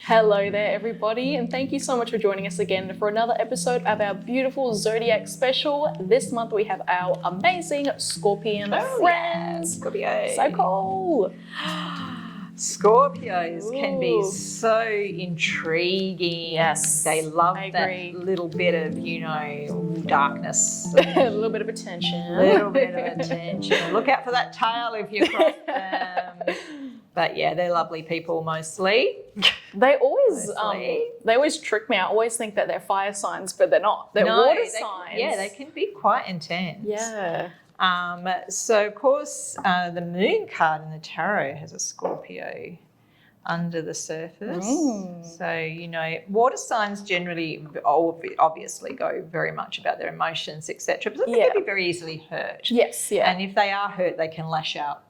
Hello there, everybody, and thank you so much for joining us again for another episode of our beautiful Zodiac special. This month we have our amazing Scorpion friends. Yeah, Scorpio. So cool. Scorpios can be so intriguing. Yes, they love I that agree. little bit of, darkness. A little bit of attention. A little bit of attention. Look out for that tail if you cross them. But yeah, they're lovely people mostly. They always trick me. I always think that they're fire signs, but they're not. They're water signs. Yeah, they can be quite intense. Yeah. So, of course, the moon card in the tarot has a Scorpio under the surface. So, water signs generally obviously go very much about their emotions, etc. But they can be very easily hurt. Yes, yeah. And if they are hurt, they can lash out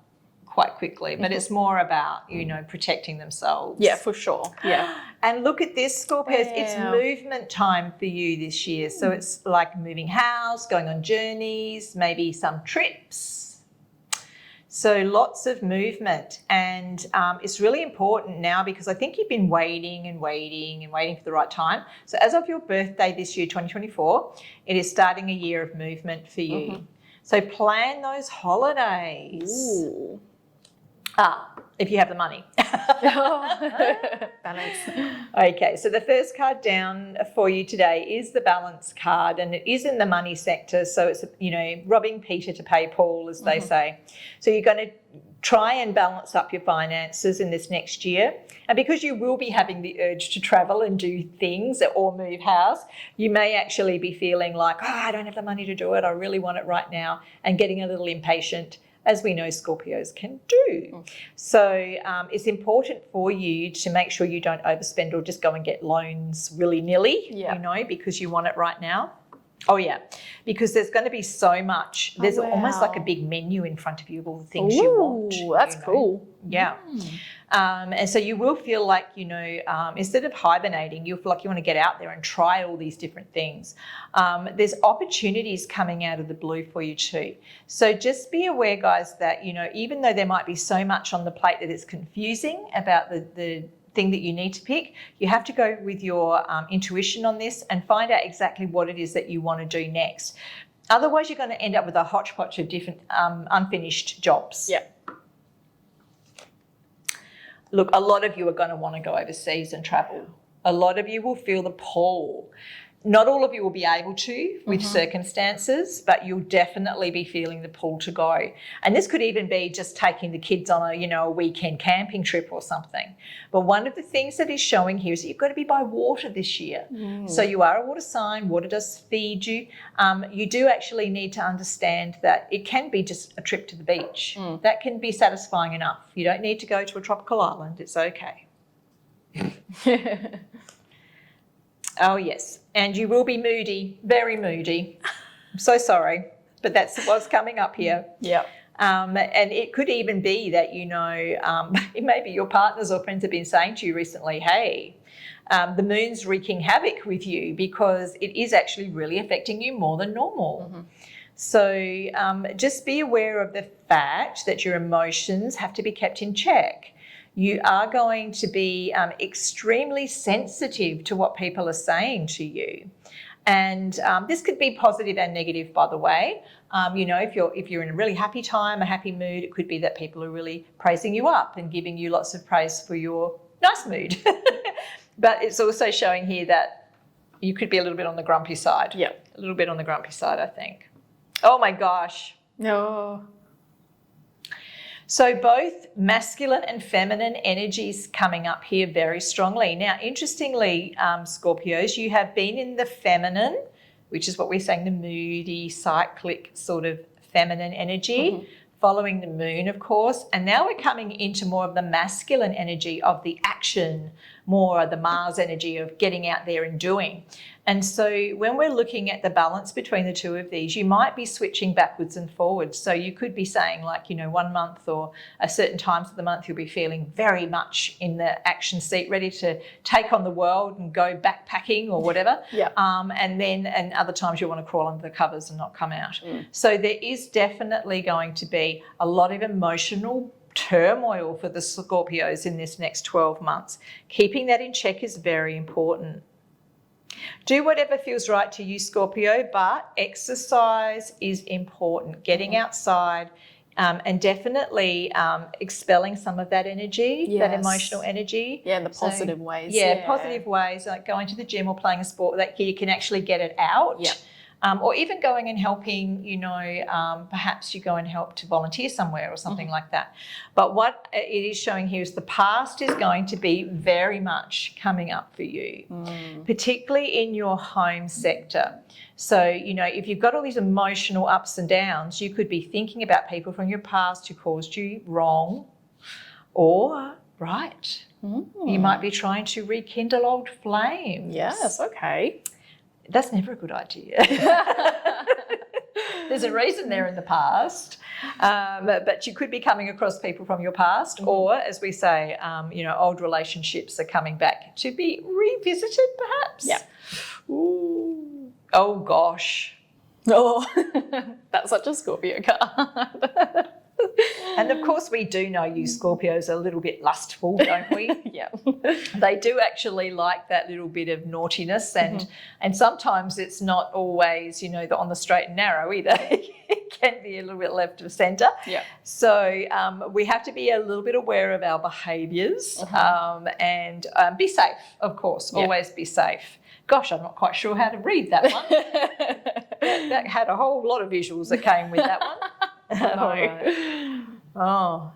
quite quickly. But it's more about, protecting themselves. Yeah, for sure. Yeah. And look at this, Scorpios. Wow. It's movement time for you this year. So it's like moving house, going on journeys, maybe some trips. So lots of movement. And it's really important now because I think you've been waiting for the right time. So as of your birthday this year, 2024, it is starting a year of movement for you. So plan those holidays. Ooh. If you have the money. Balance. Okay, so the first card down for you today is the balance card, and it is in the money sector. So it's, robbing Peter to pay Paul, as they say. So you're going to try and balance up your finances in this next year. And because you will be having the urge to travel and do things or move house, you may actually be feeling like, I don't have the money to do it. I really want it right now, and getting a little impatient, as we know Scorpios can do. So it's important for you to make sure you don't overspend or just go and get loans willy-nilly, because you want it right now. Oh, yeah, because there's going to be so much. There's almost like a big menu in front of you of all the things you want. That's cool. Yeah. And so you will feel like, instead of hibernating, you'll feel like you want to get out there and try all these different things. There's opportunities coming out of the blue for you too. So just be aware, guys, that, even though there might be so much on the plate that it's confusing about the thing that you need to pick, you have to go with your intuition on this and find out exactly what it is that you want to do next. Otherwise, you're going to end up with a hodgepodge of different unfinished jobs. Yeah. Look, a lot of you are going to want to go overseas and travel. A lot of you will feel the pull. Not all of you will be able to with circumstances, but you'll definitely be feeling the pull to go. And this could even be just taking the kids on a weekend camping trip or something. But one of the things that is showing here is that you've got to be by water this year. So you are a water sign. Water does feed you. You do actually need to understand that it can be just a trip to the beach. That can be satisfying enough. You don't need to go to a tropical island. It's okay. Oh, yes. And you will be moody, very moody. I'm so sorry, but that's what's coming up here. Yeah. And it could even be that, maybe your partners or friends have been saying to you recently, hey, the moon's wreaking havoc with you because it is actually really affecting you more than normal. So just be aware of the fact that your emotions have to be kept in check. You are going to be extremely sensitive to what people are saying to you. And this could be positive and negative, by the way. If you're in a really happy time, a happy mood, it could be that people are really praising you up and giving you lots of praise for your nice mood. But it's also showing here that you could be a little bit on the grumpy side. Yeah. A little bit on the grumpy side, I think. Oh, my gosh. No. So both masculine and feminine energies coming up here very strongly. Now, interestingly, Scorpios, you have been in the feminine, which is what we're saying, the moody, cyclic sort of feminine energy, following the moon, of course. And now we're coming into more of the masculine energy of the action, more of the Mars energy of getting out there and doing. And so when we're looking at the balance between the two of these, you might be switching backwards and forwards. So you could be saying 1 month or a certain times of the month, you'll be feeling very much in the action seat, ready to take on the world and go backpacking or whatever. Yeah. And other times you want to crawl under the covers and not come out. So there is definitely going to be a lot of emotional turmoil for the Scorpios in this next 12 months. Keeping that in check is very important. Do whatever feels right to you, Scorpio, but exercise is important. Getting outside and definitely expelling some of that energy, that emotional energy. Yeah, in the positive ways. Yeah, positive ways, like going to the gym or playing a sport that you can actually get it out. Yeah. Or even going and helping, perhaps you go and help to volunteer somewhere or something like that. But what it is showing here is the past is going to be very much coming up for you, particularly in your home sector. So, if you've got all these emotional ups and downs, you could be thinking about people from your past who caused you wrong or right. You might be trying to rekindle old flames. Yes, okay. That's never a good idea. There's a reason they're in the past, but you could be coming across people from your past, or as we say, old relationships are coming back to be revisited, perhaps. Yeah. Ooh. Oh gosh. Oh, that's such a Scorpio card. And of course, we do know you Scorpios are a little bit lustful, don't we? Yeah. They do actually like that little bit of naughtiness, and sometimes it's not always, on the straight and narrow either. It can be a little bit left of centre. Yeah. So we have to be a little bit aware of our behaviours and be safe, of course. Yeah. Always be safe. Gosh, I'm not quite sure how to read that one. that had a whole lot of visuals that came with that one. Oh,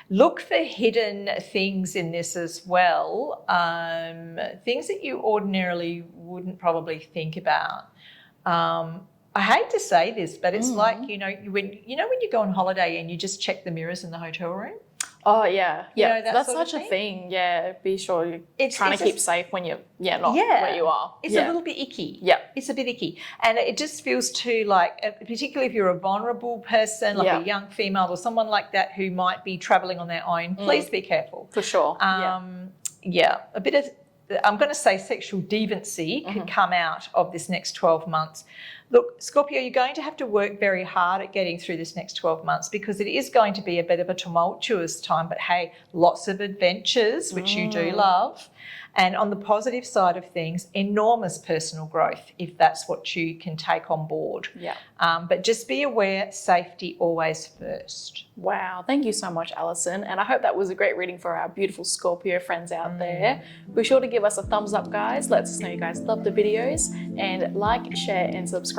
look for hidden things in this as well. Things that you ordinarily wouldn't probably think about. I hate to say this, but it's like when you go on holiday and you just check the mirrors in the hotel room. Oh yeah, yeah. That's sort of such a thing. Yeah, be sure you're trying to keep safe when you're not where you are. It's a little bit icky. Yeah, it's a bit icky, and it just feels too like, particularly if you're a vulnerable person, like a young female or someone like that who might be travelling on their own. Please be careful. For sure. A bit of, I'm going to say, sexual deviancy could come out of this next 12 months. Look, Scorpio, you're going to have to work very hard at getting through this next 12 months because it is going to be a bit of a tumultuous time, but hey, lots of adventures, which you do love. And on the positive side of things, enormous personal growth, if that's what you can take on board. Yeah. But just be aware, safety always first. Wow. Thank you so much, Alison. And I hope that was a great reading for our beautiful Scorpio friends out there. Be sure to give us a thumbs up, guys. Let us know you guys love the videos, and like, share, and subscribe.